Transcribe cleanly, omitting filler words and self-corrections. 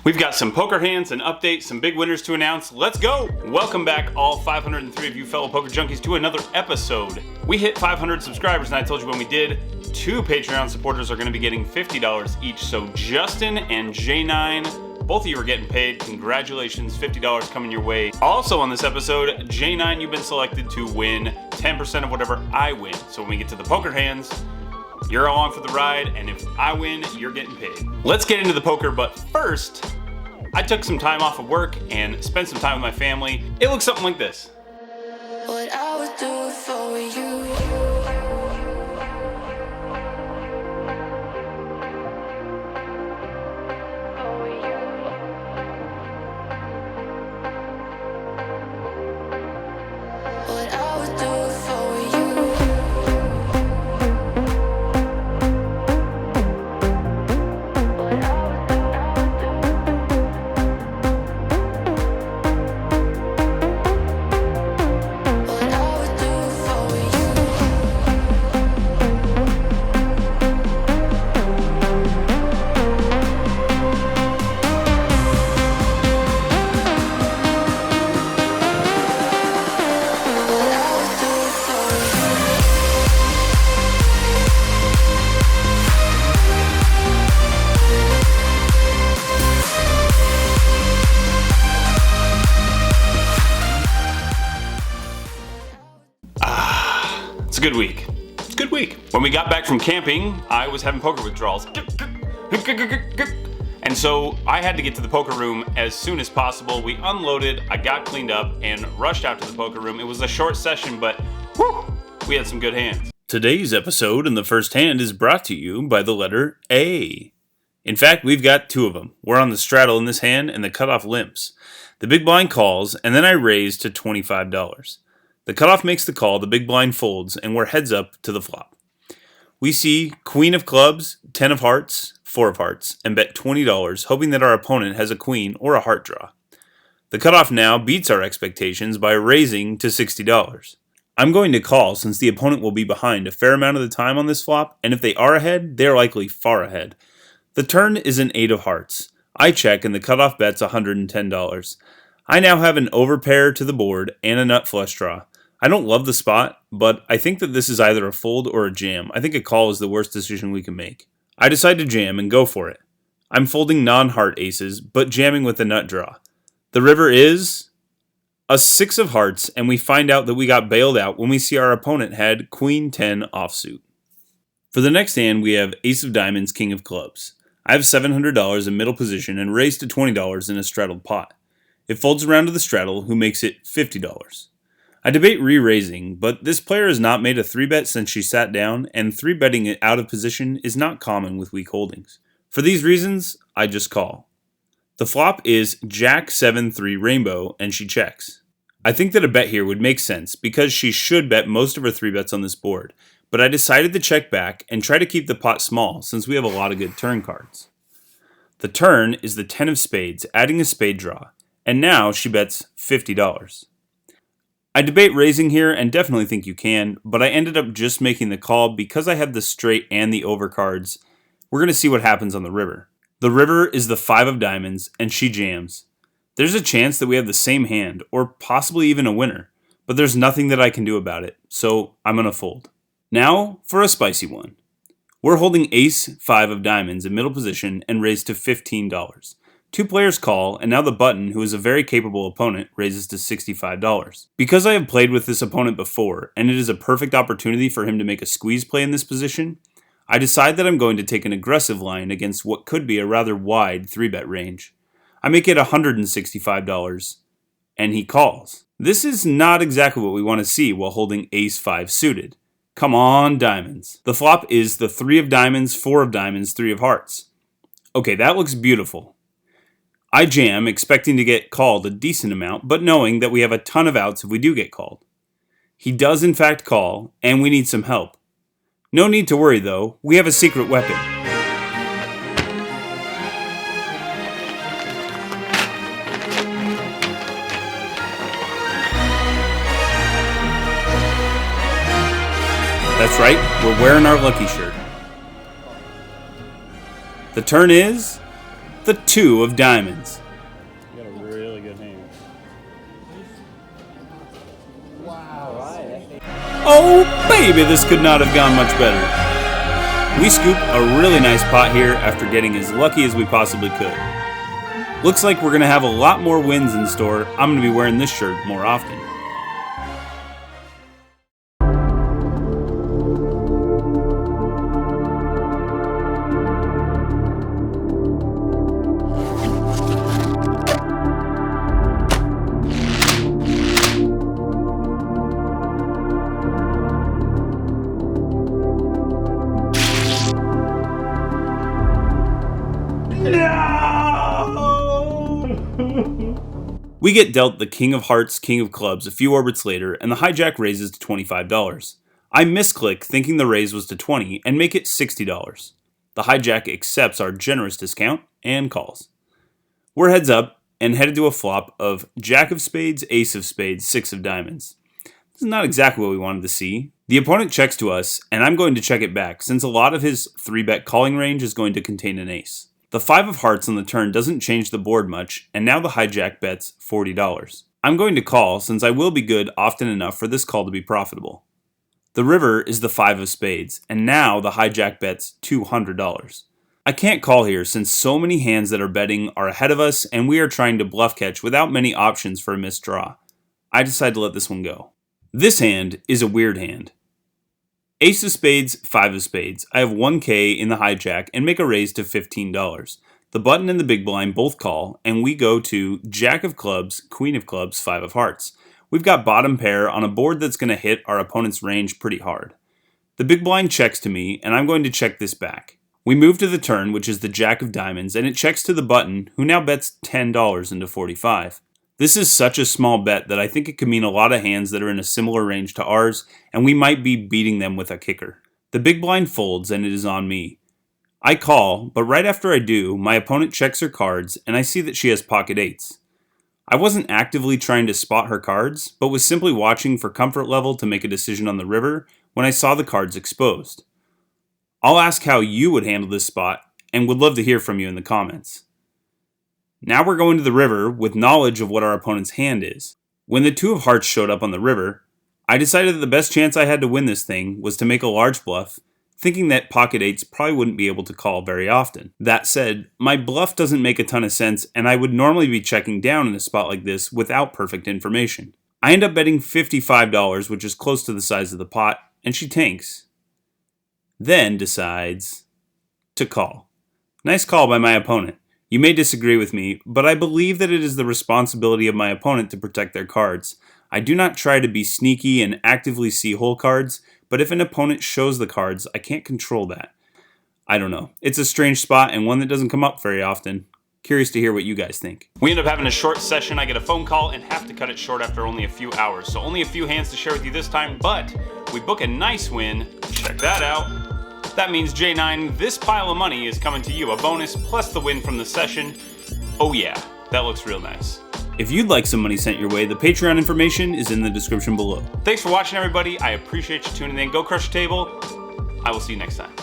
We've got some poker hands, an update, some big winners to announce. Let's go! Welcome back, all 503 of you fellow poker junkies, to another episode. We hit 500 subscribers, and I told you when we did, 2 Patreon supporters are going to be getting $50 each. So Justin and J9, both of you are getting paid. Congratulations, $50 coming your way. Also on this episode, J9, you've been selected to win 10% of whatever I win. So when we get to the poker hands, you're along for the ride, and if I win, you're getting paid. Let's get into the poker, but first, I took some time off of work and spent some time with my family. It looks something like this. What I would do for you. What I would do for you. It's a good week. It's a good week. When we got back from camping, I was having poker withdrawals. And so I had to get to the poker room as soon as possible. We unloaded, I got cleaned up, and rushed out to the poker room. It was a short session, but whew, we had some good hands. Today's episode in the first hand is brought to you by the letter A. In fact, we've got 2 of them. We're on the straddle in this hand, and the cutoff limps. The big blind calls, and then I raise to $25. The cutoff makes the call, the big blind folds, and we're heads up to the flop. We see Queen of Clubs, 10 of Hearts, 4 of Hearts, and bet $20, hoping that our opponent has a Queen or a Heart draw. The cutoff now beats our expectations by raising to $60. I'm going to call since the opponent will be behind a fair amount of the time on this flop, and if they are ahead, they're likely far ahead. The turn is an 8 of Hearts. I check and the cutoff bet's $110. I now have an overpair to the board and a nut flush draw. I don't love the spot, but I think that this is either a fold or a jam. I think a call is the worst decision we can make. I decide to jam and go for it. I'm folding non-heart aces, but jamming with a nut draw. The river is a 6 of Hearts, and we find out that we got bailed out when we see our opponent had Queen 10 offsuit. For the next hand, we have Ace of Diamonds, King of Clubs. I have $700 in middle position and raise to $20 in a straddled pot. It folds around to the straddle, who makes it $50. I debate re-raising, but this player has not made a 3-bet since she sat down, and 3-betting it out of position is not common with weak holdings. For these reasons, I just call. The flop is Jack 7-3 Rainbow, and she checks. I think that a bet here would make sense, because she should bet most of her 3-bets on this board, but I decided to check back and try to keep the pot small since we have a lot of good turn cards. The turn is the 10 of Spades, adding a spade draw, and now she bets $50. I debate raising here and definitely think you can, but I ended up just making the call because I had the straight and the over cards. We're going to see what happens on the river. The river is the 5 of Diamonds, and she jams. There's a chance that we have the same hand, or possibly even a winner, but there's nothing that I can do about it, so I'm going to fold. Now for a spicy one. We're holding Ace 5 of Diamonds in middle position and raise to $15. 2 players call, and now the button, who is a very capable opponent, raises to $65. Because I have played with this opponent before, and it is a perfect opportunity for him to make a squeeze play in this position, I decide that I'm going to take an aggressive line against what could be a rather wide 3-bet range. I make it $165, and he calls. This is not exactly what we want to see while holding Ace 5 suited. Come on, Diamonds. The flop is the 3 of Diamonds, 4 of Diamonds, 3 of Hearts. Okay, that looks beautiful. I jam, expecting to get called a decent amount, but knowing that we have a ton of outs if we do get called. He does in fact call, and we need some help. No need to worry though, we have a secret weapon. That's right, we're wearing our lucky shirt. The turn is the 2 of diamonds. You got a really good hand. Oh baby, this could not have gone much better. We scoop a really nice pot here after getting as lucky as we possibly could. Looks like we're going to have a lot more wins in store. I'm going to be wearing this shirt more often. We get dealt the King of Hearts, King of Clubs a few orbits later, and the hijack raises to $25. I misclick thinking the raise was to $20 and make it $60. The hijack accepts our generous discount and calls. We're heads up and headed to a flop of Jack of Spades, Ace of Spades, 6 of Diamonds. This is not exactly what we wanted to see. The opponent checks to us, and I'm going to check it back since a lot of his 3-bet calling range is going to contain an ace. The 5 of Hearts on the turn doesn't change the board much, and now the hijack bets $40. I'm going to call since I will be good often enough for this call to be profitable. The river is the 5 of Spades, and now the hijack bets $200. I can't call here since so many hands that are betting are ahead of us and we are trying to bluff catch without many options for a missed draw. I decide to let this one go. This hand is a weird hand. Ace of Spades, 5 of Spades. I have 1K in the hijack and make a raise to $15. The button and the big blind both call, and we go to Jack of Clubs, Queen of Clubs, 5 of Hearts. We've got bottom pair on a board that's going to hit our opponent's range pretty hard. The big blind checks to me, and I'm going to check this back. We move to the turn, which is the Jack of Diamonds, and it checks to the button, who now bets $10 into 45. This is such a small bet that I think it could mean a lot of hands that are in a similar range to ours, and we might be beating them with a kicker. The big blind folds, and it is on me. I call, but right after I do, my opponent checks her cards, and I see that she has pocket 8s. I wasn't actively trying to spot her cards, but was simply watching for comfort level to make a decision on the river when I saw the cards exposed. I'll ask how you would handle this spot, and would love to hear from you in the comments. Now we're going to the river with knowledge of what our opponent's hand is. When the 2 of Hearts showed up on the river, I decided that the best chance I had to win this thing was to make a large bluff, thinking that pocket 8s probably wouldn't be able to call very often. That said, my bluff doesn't make a ton of sense, and I would normally be checking down in a spot like this without perfect information. I end up betting $55, which is close to the size of the pot, and she tanks. Then decides to call. Nice call by my opponent. You may disagree with me, but I believe that it is the responsibility of my opponent to protect their cards. I do not try to be sneaky and actively see whole cards, but if an opponent shows the cards, I can't control that. I don't know. It's a strange spot and one that doesn't come up very often. Curious to hear what you guys think. We end up having a short session. I get a phone call and have to cut it short after only a few hours. So only a few hands to share with you this time, but we book a nice win. Check that out. That means J9, this pile of money is coming to you. A bonus plus the win from the session. Oh yeah, that looks real nice. If you'd like some money sent your way, the Patreon information is in the description below. Thanks for watching, everybody. I appreciate you tuning in. Go crush a table. I will see you next time.